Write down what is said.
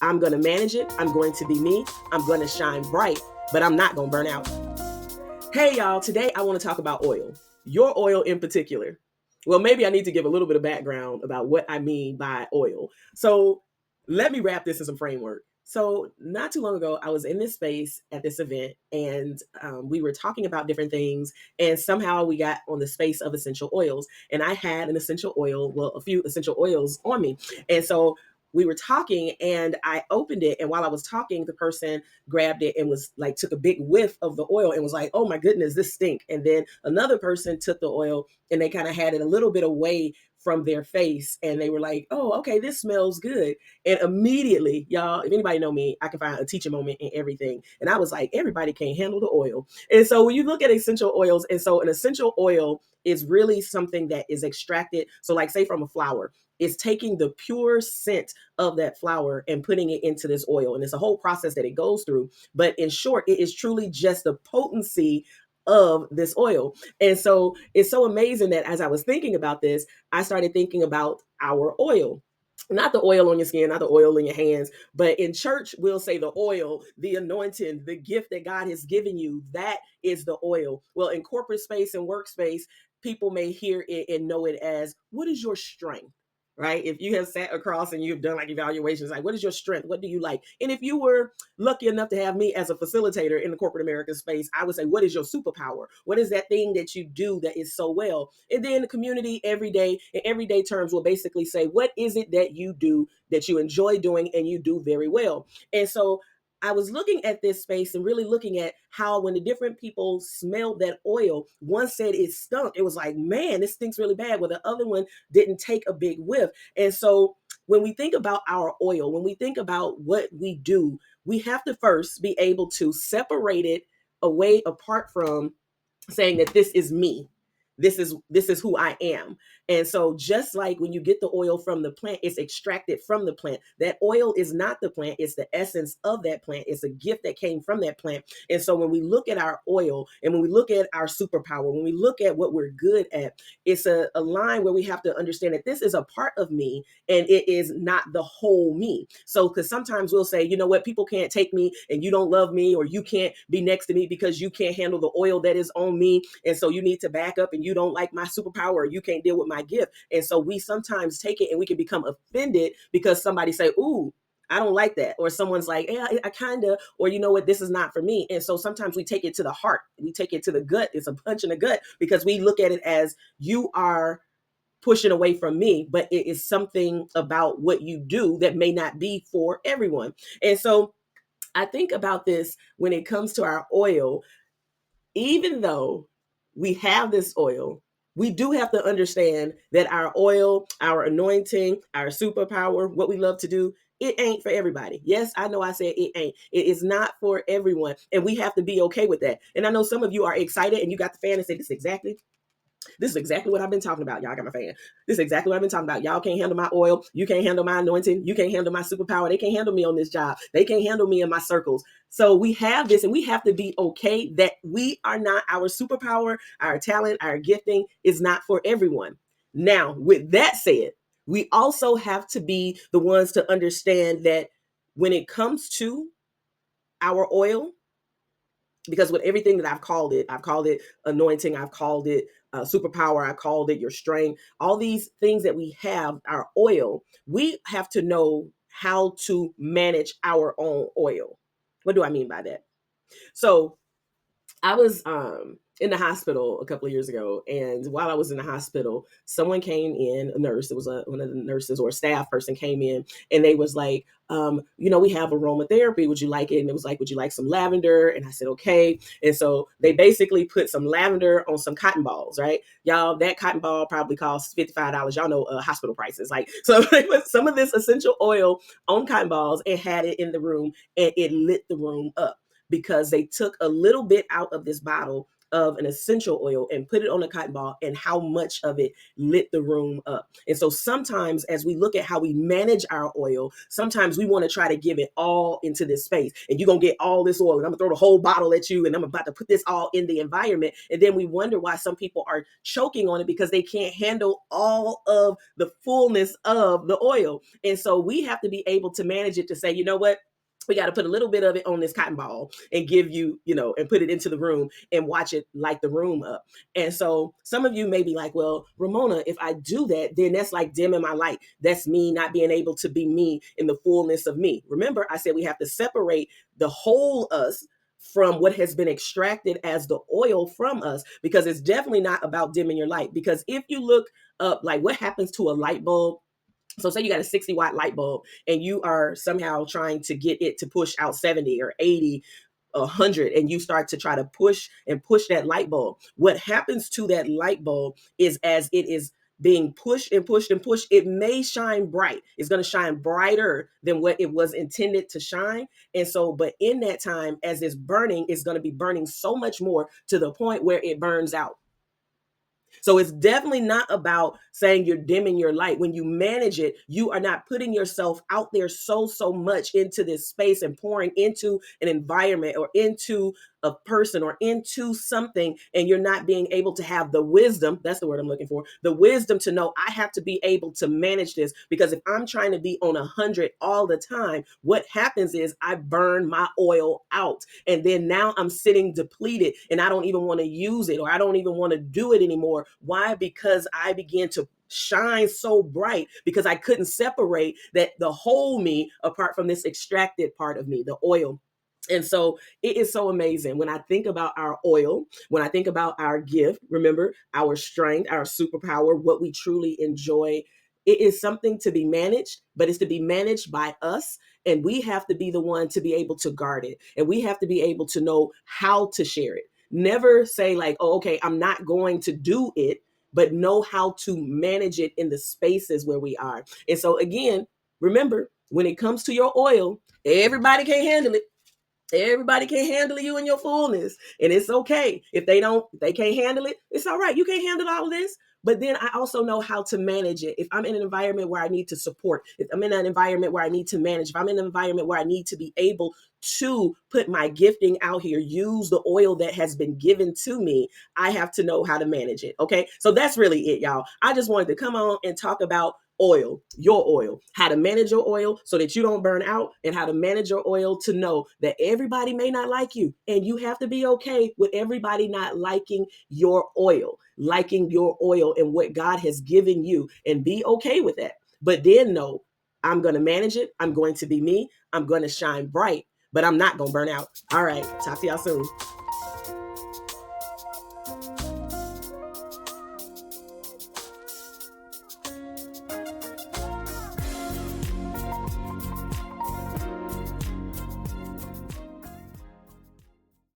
I'm going to manage it. I'm going to be me. I'm going to shine bright, but I'm not going to burn out. Hey, y'all. Today I want to talk about oil, your oil in particular. Well, maybe I need to give a little bit of background about what I mean by oil. So let me wrap this in some framework. So, not too long ago, I was in this space at this event, and we were talking about different things. And somehow we got on the space of essential oils. And I had an essential oil, well, a few essential oils on me. And so we were talking, and I opened it. And while I was talking, the person grabbed it and was like, took a big whiff of the oil and was like, oh my goodness, this stink. And then another person took the oil and they kind of had it a little bit away from their face, and they were like, oh, okay, this smells good. And immediately, y'all, if anybody know me, I can find a teaching moment in everything. And I was like, everybody can't handle the oil. And so when you look at essential oils, and so an essential oil is really something that is extracted. So like say from a flower, it's taking the pure scent of that flower and putting it into this oil. And it's a whole process that it goes through. But in short, it is truly just the potency of this oil. And so it's so amazing that as I was thinking about this, I started thinking about our oil. Not the oil on your skin, not the oil in your hands, but in church, we'll say the oil, the anointing, the gift that God has given you, that is the oil. Well, in corporate space and workspace, people may hear it and know it as, what is your strength? Right? If you have sat across and you've done like evaluations, like what is your strength? What do you like? And if you were lucky enough to have me as a facilitator in the corporate America space, I would say, what is your superpower? What is that thing that you do that is so well? And then the community every day, in everyday terms, will basically say, what is it that you do that you enjoy doing and you do very well? And so I was looking at this space and really looking at how when the different people smelled that oil, one said it stunk. It was like, man, this stinks really bad. Well, the other one didn't take a big whiff. And so when we think about our oil, when we think about what we do, we have to first be able to separate it away apart from saying that this is me. This is who I am. And so just like when you get the oil from the plant, it's extracted from the plant. That oil is not the plant, it's the essence of that plant. It's a gift that came from that plant. And so when we look at our oil and when we look at our superpower, when we look at what we're good at, it's a line where we have to understand that this is a part of me and it is not the whole me. So because sometimes we'll say, you know what, people can't take me and you don't love me, or you can't be next to me because you can't handle the oil that is on me. And so you need to back up, and you don't like my superpower, or you can't deal with my gift. And so we sometimes take it and we can become offended because somebody say, ooh, I don't like that. Or someone's like, yeah, I kind of, or you know what, this is not for me. And so sometimes we take it to the heart. We take it to the gut. It's a punch in the gut because we look at it as, you are pushing away from me, but it is something about what you do that may not be for everyone. And so I think about this when it comes to our oil. Even though we have this oil, we do have to understand that our oil, our anointing, our superpower, what we love to do, it ain't for everybody. Yes, I know I said it ain't. It is not for everyone. And we have to be okay with that. And I know some of you are excited and you got the fan and say, this is exactly what I've been talking about. Y'all got my fan. This is exactly what I've been talking about. Y'all can't handle my oil. You can't handle my anointing. You can't handle my superpower. They can't handle me on this job. They can't handle me in my circles. So we have this, and we have to be okay that we are not, our superpower, our talent, our gifting is not for everyone. Now, with that said, we also have to be the ones to understand that when it comes to our oil, because with everything that I've called it anointing, I've called it superpower, I called it your strength, all these things that we have, our oil, we have to know how to manage our own oil. What do I mean by that? So I was in the hospital a couple of years ago, and while I was in the hospital, someone came in, a nurse. It was one of the nurses or a staff person came in, and they was like, we have aromatherapy. Would you like it? And it was like, would you like some lavender? And I said, okay. And so they basically put some lavender on some cotton balls, right? Y'all, that cotton ball probably costs $55. Y'all know hospital prices. Like, so they put some of this essential oil on cotton balls and had it in the room, and it lit the room up because they took a little bit out of this bottle of an essential oil and put it on a cotton ball, and how much of it lit the room up. And so sometimes as we look at how we manage our oil, sometimes we want to try to give it all into this space. And you're going to get all this oil, and I'm going to throw the whole bottle at you, and I'm about to put this all in the environment. And then we wonder why some people are choking on it, because they can't handle all of the fullness of the oil. And so we have to be able to manage it, to say, you know what? We got to put a little bit of it on this cotton ball and give you, and put it into the room and watch it light the room up. And so some of you may be like, well, Ramona, if I do that, then that's like dimming my light. That's me not being able to be me in the fullness of me. Remember, I said we have to separate the whole us from what has been extracted as the oil from us, because it's definitely not about dimming your light. Because if you look up, like, what happens to a light bulb. So say you got a 60-watt light bulb and you are somehow trying to get it to push out 70 or 80, 100, and you start to try to push that light bulb. What happens to that light bulb is, as it is being pushed and pushed and pushed, it may shine bright. It's going to shine brighter than what it was intended to shine. And so, but in that time, as it's burning, it's going to be burning so much more, to the point where it burns out. So it's definitely not about saying you're dimming your light. When you manage it, you are not putting yourself out there so much into this space and pouring into an environment or into a person or into something, and you're not being able to have the wisdom, that's the word I'm looking for, the wisdom to know I have to be able to manage this. Because if I'm trying to be on 100 all the time, what happens is I burn my oil out, and then now I'm sitting depleted, and I don't even want to use it, or I don't even want to do it anymore. Why? Because I began to shine so bright, because I couldn't separate that the whole me apart from this extracted part of me, the oil. And so it is so amazing when I think about our oil, when I think about our gift. Remember, our strength, our superpower, what we truly enjoy. It is something to be managed, but it's to be managed by us. And we have to be the one to be able to guard it. And we have to be able to know how to share it. Never say like, oh, okay, I'm not going to do it, but know how to manage it in the spaces where we are. And so again, remember, when it comes to your oil, everybody can't handle it. Everybody can't handle you in your fullness. And it's okay. If they can't handle it, it's all right. You can't handle all of this. But then I also know how to manage it. If I'm in an environment where I need to support, if I'm in an environment where I need to manage, if I'm in an environment where I need to be able to put my gifting out here, use the oil that has been given to me, I have to know how to manage it. Okay. So that's really it, y'all. I just wanted to come on and talk about oil, your oil, how to manage your oil so that you don't burn out, and how to manage your oil to know that everybody may not like you, and you have to be okay with everybody not liking your oil, and what God has given you, and be okay with that. But then know, I'm going to manage it. I'm going to be me. I'm going to shine bright, but I'm not going to burn out. All right. Talk to y'all soon.